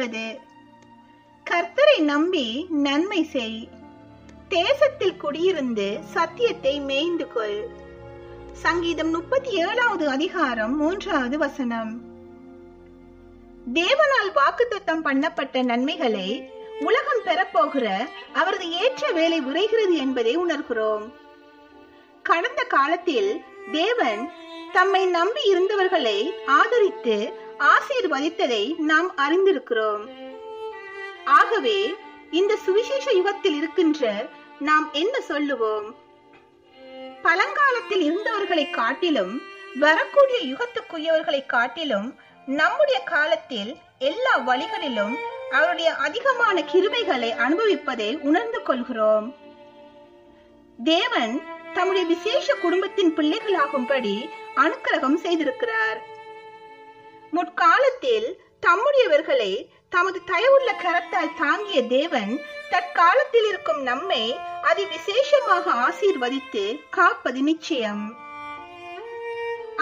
20. கர்த்தரை நம்பி நன்மை செய், தேசத்தில் குடியிருந்து சத்தியத்தை மேய்ந்து கொள். சங்கீதம் 37வது அதிகாரம் 3வது வசனம். தேவனால் வாக்குத்தத்தம் பண்ணப்பட்ட நன்மைகளை உலகம் பெறப்போகிற அவரது ஏற்ற வேலை விரைகிறது என்பதை உணர்கிறோம். கடந்த காலத்தில் தேவன் தம்மை நம்பி இருந்தவர்களை ஆதரித்து ஆசீர்வதித்ததை நாம் அறிந்திருக்கிறோம். ஆகவே இந்த சுவிசேஷ யுகத்தில் இருக்கின்ற நாம் என்ன சொல்லுவோம்? பழங்காலத்தில் இருந்தவர்களை காட்டிலும் வரக்கூடிய யுகத்துக்குரியவர்களை காட்டிலும் நம்முடைய காலத்தில் எல்லா வழிகளிலும் அவருடைய அதிகமான கிருபைகளை அனுபவிப்பதை உணர்ந்து கொள்கிறோம். தேவன் தம்முடைய விசேஷ குடும்பத்தின் பிள்ளைகளாகும்படி அனுக்கிரகம் செய்திருக்கிறார். முற்காலத்தில் தம்முடையவர்களை தமது தயவுள்ள கரத்தால் தாங்கிய தேவன் தற்காலத்தில் இருக்கும் நம்மை அதி விசேஷமாக ஆசீர்வதித்து காப்பது நிச்சயம்.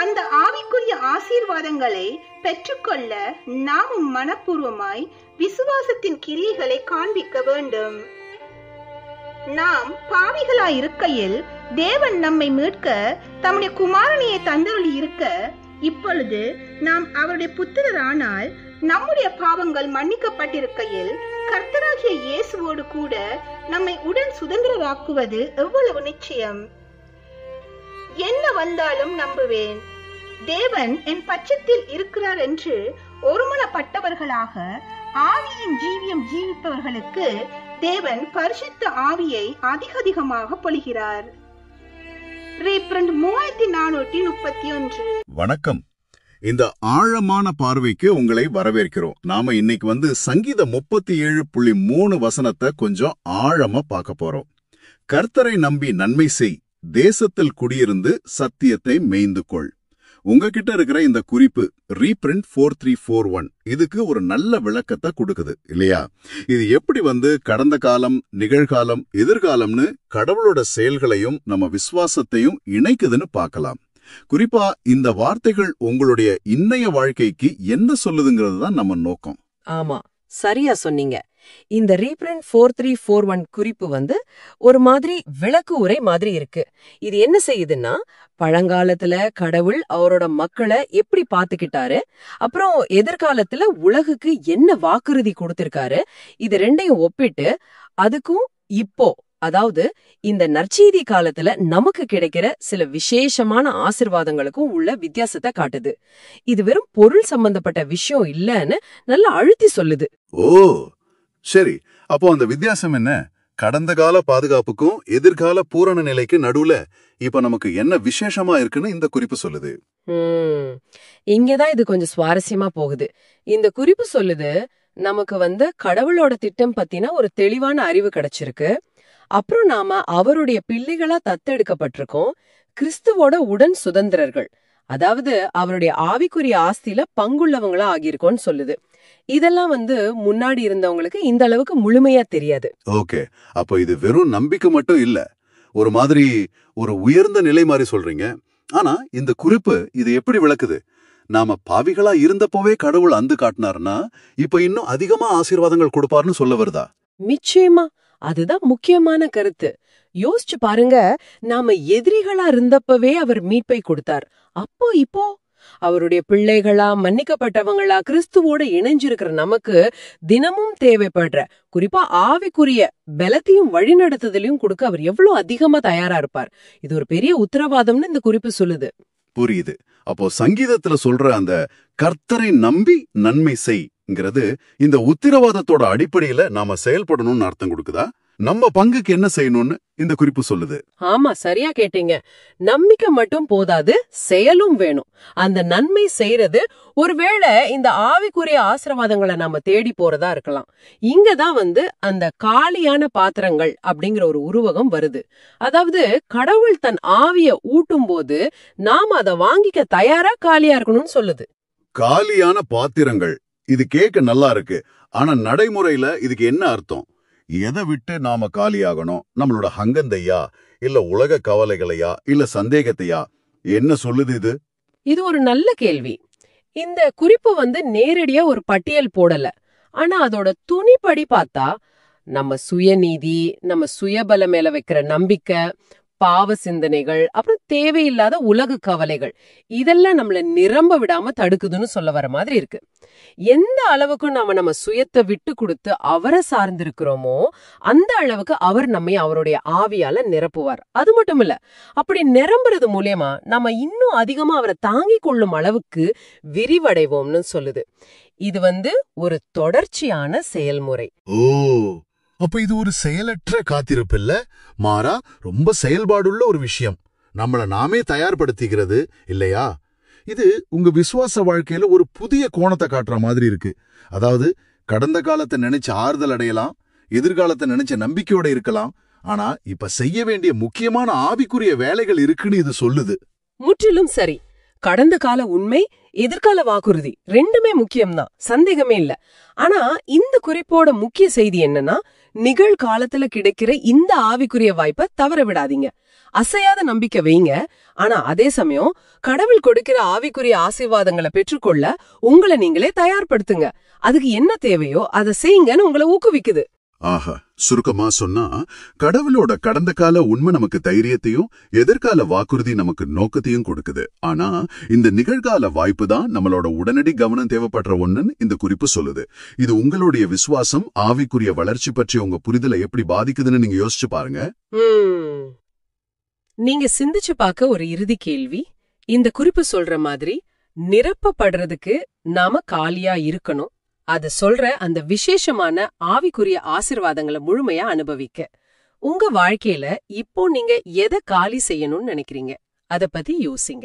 அந்த ஆவிக்குரிய ஆசீர்வாதங்களை பெற்றுக்கொள்ள நாமும் மனப்பூர்வமாய் விசுவாசத்தின் கிரியைகளை காண்பிக்க வேண்டும். நாம் பாவிகளாய் இருக்கையில் தேவன் நம்மை மீட்க தம்முடைய குமாரனையை தந்தருளி இருக்க, இப்பொழுது நாம் அவருடைய புத்திரரானால் நம்முடைய பாவங்கள் மன்னிக்கப்பட்டிருக்கையில் கர்த்தராகிய இயேசுவோடு கூட நம்மை உடன் சுதந்திரராக்குவது எவ்வளவு நிச்சயம்! என்ன வந்தாலும் நம்புவேன், தேவன் என் பட்சத்தில் இருக்கிறார் என்று ஒருமனப்பட்டவர்களாக ஆவியின் ஜீவியம் ஜீவிப்பவர்களுக்கு தேவன் பரிசுத்த ஆவியை அதிகமாக பொழிகிறார். ரீப்ரண்ட் 3431. வணக்கம். இந்த ஆழமான பார்வைக்கு உங்களை வரவேற்கிறோம். நாம இன்னைக்கு சங்கீதம் 37.3 வசனத்தை கொஞ்சம் ஆழமா பார்க்க போறோம். கர்த்தரை நம்பி நன்மை செய், தேசத்தில் குடியிருந்து சத்தியத்தை மேய்ந்து கொள். உங்ககிட்ட இருக்கிற இந்த குறிப்பு ரீப்ரிண்ட் 4341 இதுக்கு ஒரு நல்ல விளக்கத்தை கொடுக்குது இல்லையா? இது எப்படி கடந்த காலம், நிகழ்காலம், எதிர்காலம்னு கடவுளோட செயல்களையும் நம்ம விசுவாசத்தையும் இணைக்குதுன்னு பார்க்கலாம். குறிப்பா இந்த வார்த்தைகள் உங்களுடைய இன்னைய வாழ்க்கைக்கு என்ன சொல்லுதுங்கிறது தான் நம்ம நோக்கம். ஆமா, சரியா சொன்னீங்க. இந்த ரீப்ரிண்ட் 4341 குறிப்பு ஒரு மாதிரி விளக்கு உரை மாதிரி இருக்கு. இது என்ன செய்யுதுன்னா, பழங்காலத்துல கடவுள் அவரோட மக்களை எப்படி பாத்துக்கிட்டாரு, அப்புறம் எதிர்காலத்துல உலகுக்கு என்ன வாக்குறுதி கொடுத்திருக்காரு, இது ரெண்டையும் ஒப்பிட்டு அதுக்கும் இப்போ, அதாவது இந்த நற்செய்தி காலத்துல நமக்கு கிடைக்கிற சில விசேஷமான ஆசீர்வாதங்களுக்கும் உள்ள வித்தியாசத்தை காட்டுது. இது வெறும் பொருள் சம்பந்தப்பட்ட விஷயம் இல்லன்னு நல்லா அழுத்தி சொல்லுது. ஓ சரி, அப்போ அந்த வித்தியாசம் என்ன? கடந்த கால பாதுகாப்புக்கும் எதிர்கால பூரண நிலைக்கு நடுவுல இப்ப நமக்கு என்ன விசேஷமா இருக்குன்னு இந்த குறிப்பு சொல்லுது. இங்கதான் இது கொஞ்சம் சுவாரஸ்யமா போகுது. இந்த குறிப்பு சொல்லுது, நமக்கு கடவுளோட திட்டம் பத்தின ஒரு தெளிவான அறிவு கிடைச்சிருக்கு. அப்புறம் நாம அவருடைய பிள்ளைகளா தத்தெடுக்கப்பட்டிருக்கோம். கிறிஸ்துவோட உடன் சுதந்திரர்கள், அதாவது அவருடைய ஆவிக்குரிய ஆஸ்தியில பங்குள்ளவங்களா ஆகியிருக்கோம்னு சொல்லுது. இதெல்லாம் முன்னாடி இருந்தவங்களுக்கு இந்த அளவுக்கு முழுமையா தெரியாது. ஓகே, அப்போ இது வெறும் நம்பிக்கை மட்டும் இல்ல, ஒரு மாதிரி ஒரு உயர்ந்த நிலை மாதிரி சொல்றீங்க. ஆனா இந்த குறிப்பு இது எப்படி விளக்குது? நாம பாவிகளா இருந்தப்போவே கடவுள் அந்து காட்டினார்னா இப்ப இன்னும் அதிகமா ஆசீர்வாதங்கள் கொடுப்பார்னு சொல்ல வருதா? நிச்சயமா, அதுதான் முக்கியமான கருத்து. யோசிச்சு பாருங்க, நாம எதிரிகளா இருந்தப்பவே அவர் மீட்பை கொடுத்தார். அப்போ இப்போ அவருடைய பிள்ளைகளா, மன்னிக்கப்பட்டவங்களா, கிறிஸ்துவோட இணைஞ்சிருக்கிற நமக்கு தினமும் தேவைப்படுற குறிப்பா ஆவிக்குரிய பலத்தையும் வழிநடத்துதலையும் கொடுக்க அவர் எவ்வளவு அதிகமா தயாரா இருப்பார். இது ஒரு பெரிய உத்தரவாதம்னு இந்த குறிப்பு சொல்லுது. புரியுது. அப்போ சங்கீதத்துல சொல்ற அந்த கர்த்தரை நம்பி நன்மை செய்ங்கிறது இந்த உத்தரவாதத்தோட அடிப்படையில நாம செயல்படணும்னு அர்த்தம் கொடுக்குதா? நம்ம பங்குக்கு என்ன செய்யணும்னு இந்த குறிப்பு சொல்லுது. ஆமா, சரியா கேட்டீங்க. நம்பிக்கை மட்டும் போதாது, செயலும் வேணும். அந்த நன்மை செய்யறது ஒருவேளை இந்த ஆவிக்குரிய ஆசீர்வாதங்களை நாம தேடி போறதா இருக்கலாம். இங்கதான் அந்த காலியான பாத்திரங்கள் அப்படிங்கிற ஒரு உருவகம் வருது. அதாவது கடவுள் தன் ஆவிய ஊட்டும் போது நாம அதை வாங்கிக்க தயாரா காலியா இருக்கணும்னு சொல்லுது. காலியான பாத்திரங்கள், இது கேட்க நல்லா இருக்கு. ஆனா நடைமுறையில இதுக்கு என்ன அர்த்தம்? எதை விட்டு நாம காலியாகணும்? நம்மளோட ஹங்கந்தையா, இல்ல உலக கவலைகளையா, இல்ல சந்தேகத்தையா? என்ன சொல்லுது இது? இது ஒரு நல்ல கேள்வி. இந்த குறிப்பு நேரடியா ஒரு பட்டியல் போடல. ஆனா அதோட துணிப்படி பார்த்தா நம்ம சுயநீதி, நம்ம சுயபல மேல வைக்கிற நம்பிக்கை, பாவ சிந்தனைகள், அப்புறம் தேவையில்லாத உலக கவலைகள் இதெல்லாம் நம்மள நிரம்ப விடாம தடுக்குதுன்னு சொல்ல வர மாதிரி இருக்கு. எந்த அளவுக்கு நம்ம சுயத்தை விட்டு கொடுத்து அவரை சார்ந்திருக்கிறோமோ அந்த அளவுக்கு அவர் நம்மை அவருடைய ஆவியால நிரப்புவார். அது மட்டும் இல்ல, அப்படி நிரம்புறது மூலியமா நம்ம இன்னும் அதிகமா அவரை தாங்கிக் கொள்ளும் அளவுக்கு விரிவடைவோம்னு சொல்லுது. இது ஒரு தொடர்ச்சியான செயல்முறை. ஓ, அப்ப இது ஒரு செயலற்ற காத்திருப்பு இல்ல, மாறா ரொம்ப செயல்பாடுள்ள ஒரு விஷயம். நம்மள நாமே தயார்படுத்திக்கிறது இல்லையா? இது உங்க விசுவாச வாழ்க்கையில ஒரு புதிய கோணத்தை காட்டுற மாதிரி இருக்கு. அதாவது கடந்த காலத்தை நினைச்சு ஆறுதல் அடையலாம், எதிர்காலத்தை நினைச்ச நம்பிக்கையோட இருக்கலாம், ஆனா இப்ப செய்ய வேண்டிய முக்கியமான ஆவிக்குரிய வேலைகள் இருக்குன்னு இது சொல்லுது. முற்றிலும் சரி. கடந்த கால உண்மை, எதிர்கால வாக்குறுதி ரெண்டுமே முக்கியம்தான், சந்தேகமே இல்ல. ஆனா இந்த குறிப்போட முக்கிய செய்தி என்னன்னா, நிகழ்காலத்துல கிடைக்கிற இந்த ஆவிக்குரிய வாய்ப்பை தவற விடாதீங்க. அசையாத நம்பிக்கை வைங்க. ஆனா அதே சமயம் கடவுள் கொடுக்கிற ஆவிக்குரிய ஆசீர்வாதங்களை பெற்றுக்கொள்ள உங்களை நீங்களே தயார்படுத்துங்க. அதுக்கு என்ன தேவையோ அதை செய்யுங்கன்னு உங்களை ஊக்குவிக்குது. ஆஹா, சுருக்கமா சொன்னா கடவுளோட கடந்த கால உண்மை நமக்கு தைரியத்தையும் எதிர்கால வாக்குறுதி நமக்கு நோக்கத்தையும் கொடுக்குது. ஆனா இந்த நிகழ்கால வாய்ப்பு தான் நம்மளோட உடனடி கவனம் தேவைப்படுற ஒண்ணுன்னு இந்த குறிப்பு சொல்லுது. இது உங்களுடைய விசுவாசம், ஆவிக்குரிய வளர்ச்சி பற்றி உங்க புரிதலை எப்படி பாதிக்குதுன்னு நீங்க யோசிச்சு பாருங்க. நீங்க சிந்திச்சு பார்க்க ஒரு இறுதி கேள்வி. இந்த குறிப்பு சொல்ற மாதிரி நிரப்பப்படுறதுக்கு நாம காலியா இருக்கணும். அது சொல்ற அந்த விசேஷமான ஆவிக்குரிய ஆசீர்வாதங்களை முழுமையா அனுபவிக்க உங்க வாழ்க்கையில இப்போ நீங்க எதை காலி செய்யணும்னு நினைக்கிறீங்க? அத பத்தி யோசிங்க.